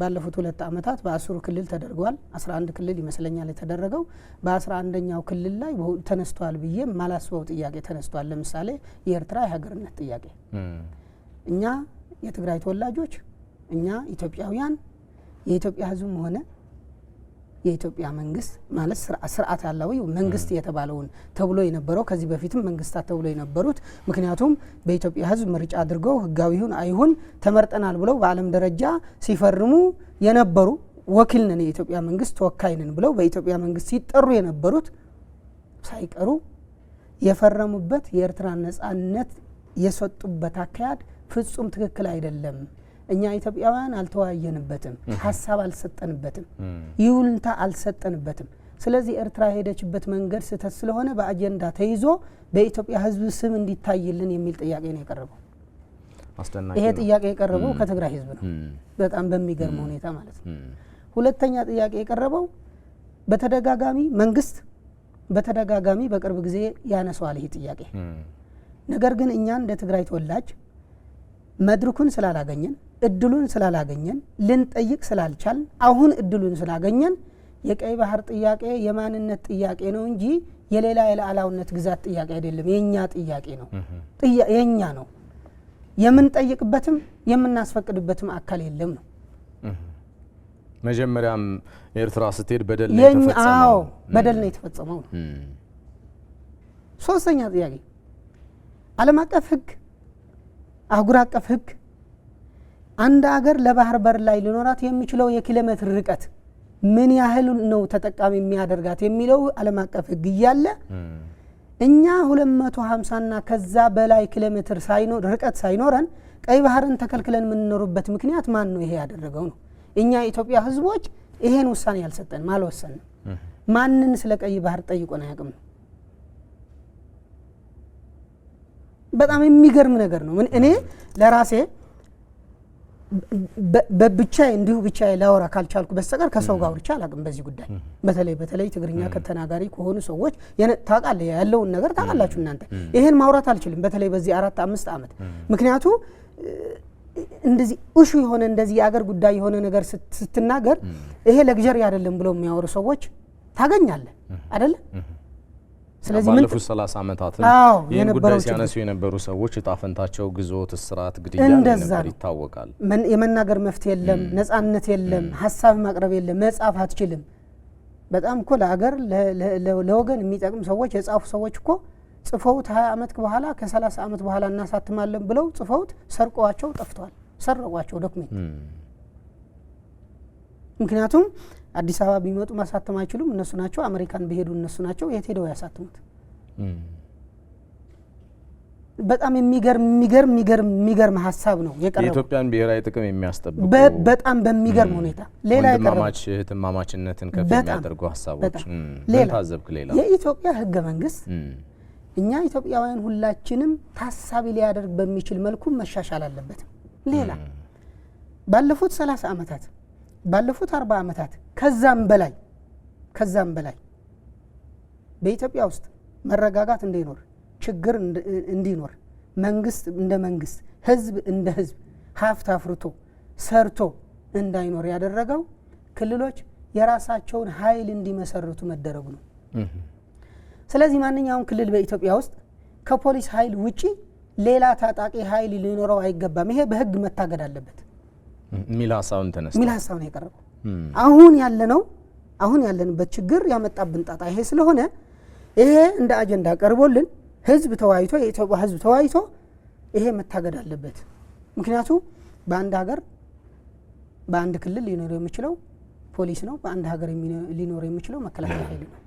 ባለፉት 2 አመታት በ10 ክልል ተደርጓል 11 ክልል ይመስለኛል የተደረገው በ11ኛው ክልል ላይ ተነስቷል ብዬ ማላስበው ጥያቄ ተነስቷል ለምሳሌ የኤርትራ የሀገርነት ጥያቄ እኛ የትግራይ ተወላጆች እኛ ኢትዮጵያውያን የኢትዮጵያ ህዝብም ሆነ የኢትዮጵያ መንግስት ማለት ስርዓት ያለው መንግስት የተባለውን ተብሎ የነበረው ከዚህ በፊትም መንግስታት ተብሎ የነበሩት ምክንያቱም በኢትዮጵያ ህዝብ ምርጫ አድርገው ህጋዊውን አይሁን ተመርጠናል ብለው በአለም ደረጃ ሲፈርሙ የነበሩ ወኪል ነን የኢትዮጵያ መንግስት ተወካይ ነን ብለው በኢትዮጵያ መንግስት ሲጠሩ የነበሩት ሳይቀሩ የፈረሙበት የኤርትራ ነጻነት የሰጡበት አካሄድ ፍጹም ትክክል አይደለም እኛ ኢትዮጵያውያን አልተዋየንበትም ሐሳብ አልሰጠንበትም ይውልንታ አልሰጠንበትም ስለዚህ ኤርትራ ሄደችበት መንገድ ስተት ስለሆነ በአጀንዳ ተይዞ በኢትዮጵያ ህዝብ ስም እንዲታይልን የሚል ጥያቄ ነው የቀረበው አስተናቂ ይሄ ጥያቄ የቀረበው ከትግራይ ህዝብ ነው በጣም በሚገርም ሁኔታ ማለት ነው ሁለተኛ ጥያቄ የቀረበው በተደጋጋሚ መንግስት በተደጋጋሚ በቅርብ ጊዜ ያነሳዋል ይሄ ጥያቄ ነገር ግን እኛ እንደ ትግራይ ተወላጅ መድረኩን ስላላገኘን እድሉን ስላላገኘን ልንጠይቅ ስላልቻል አሁን እድሉን ስላገኘን የቀይ ባህር ጥያቄ የማንነት ጥያቄ ነው እንጂ የሌላ የላላውነት ግዛት ጥያቄ አይደለም የኛ ጥያቄ ነው የኛ ነው የምንጠይቅበትም የምናስፈቅድበትም አካል የለም ነው መጀመሪያም ኤርትራ ስትሄድ በደል ነው የተፈጸመው በደል ነው የተፈጸመው ሶስተኛ ጥያቄ ዓለም አቀፍ ህግ አህጉር አቀፍ ህግ አንድ ሀገር ለባህር በር ላይ ሊኖራት የሚችለው የኪሎሜትር ርቀት ምን ያህል ነው ተጠቃሚ የሚያደርጋት የሚለው ዓለም አቀፍ ህግ ይያለ እኛ 250 እና ከዛ በላይ ኪሎሜትር ሳይኖር ርቀት ሳይኖረን ቀይ ባህርን ተከልክለን ምንኖርበት ምክንያት ማን ነው ይሄ ያደረገው ነው እኛ ኢትዮጵያ ህዝቦች ይሄን ውሳኔ ያልሰጠን ማልወሰን ማንንም ስለ ቀይ ባህር ጠይቆን አያውቅም ነው በጣም የሚገርም ነገር ነው እኔ ለራሴ በብቻዬ እንዲሁ ብቻዬ ላወራ ካልቻልኩ በስተቀር ከሰው ጋር ብቻ አላቅም በዚህ ጉዳይ በተለይ ትግርኛ ከተናጋሪ ከሆኑ ሰዎች ታውቃለህ ያለውን ነገር ታውቃላችሁ እናንተ ይሄን ማውራት አልችልም በተለይ በዚህ 4-5 አመት ምክንያቱ እንደዚህ እሹ የሆነ እንደዚህ የአገር ጉዳይ የሆነ ነገር ስትናገር ይሄ ለግጀሪ አይደለም ብለው የሚያወሩ ሰዎች ታገኛለህ አይደል ስለዚህ ባለፉት 30 አመታት ይሄን ጉዳይ ሲያነሱ የነበሩ ሰዎች እጣፈንታቸው ግዞት እስራት ግድያ ነበር ይታወቃል የመናገር መፍት የለም ነጻነት የለም ሐሳብ ማቅረብ የለም መጻፍ አትችልም በጣም እኮ ለአገር ለወገን የሚጠቅም ሰዎች የጻፉ ሰዎች እኮ ጽፈውት 20 አመት በኋላ ከ30 አመት በኋላ እናሳትማለን ብለው ጽፈውት ሰርቀዋቸው ጠፍቷል ሰረቋቸው ዶክመንት ምክንያቱም አዲስ አበባ ቢመጡ ማሳተም አይችሉም እነሱ ናቸው አሜሪካን በሄዱ እነሱ ናቸው የት ሄደው ያሳተሙት በጣም የሚገርም ሐሳብ ነው የቀረበው የኢትዮጵያን ብሔራዊ ጥቅም የሚያስጠብቁ በጣም በሚገርም ሁኔታ ሌላ ወንድማማችነትን ከፍ የሚያደርጉ ሐሳቦች ምን ታዘብክ ሌላ የኢትዮጵያ ህገ መንግስት እኛ ኢትዮጵያውያን ሁላችንም ታሳቢ ሊያደርግ በሚችል መልኩ መሻሻል አለበት ሌላ ባለፉት 30 አመታት ባለፉት 40 አመታት ከዛም በላይ በኢትዮጵያ ውስጥ መረጋጋት እንዲኖር ችግር እንዲኖር መንግስት እንደ መንግስት ህዝብ እንደ ህዝብ ሀብት አፍርቶ ሰርቶ እንዳይኖር ያደረገው ክልሎች የራሳቸውን ኃይል እንዲመሰርቱ መደረጉ ነው ስለዚህ ማንኛውም ክልል በኢትዮጵያ ውስጥ ከፖሊስ ኃይል ውጪ ሌላ ታጣቂ ኃይል ሊኖረው አይገባም ይሄ በህግ መታገድ አለበት ሚላሳውን ያቀርበው አሁን ያለንበት ችግር ያመጣብን ጣጣ ይሄ ስለሆነ ይሄ እንደ አጀንዳ ቀርቦልን ህዝብ ተዋይቶ የኢትዮጵያ ህዝብ ተዋይቶ ይሄ መታገድ አለበት ምክንያቱም በአንድ ሀገር በአንድ ክልል ሊኖር የሚችለው ፖሊስ ነው በአንድ ሀገር ሊኖር የሚችለው መከላከያ ኃይል ነው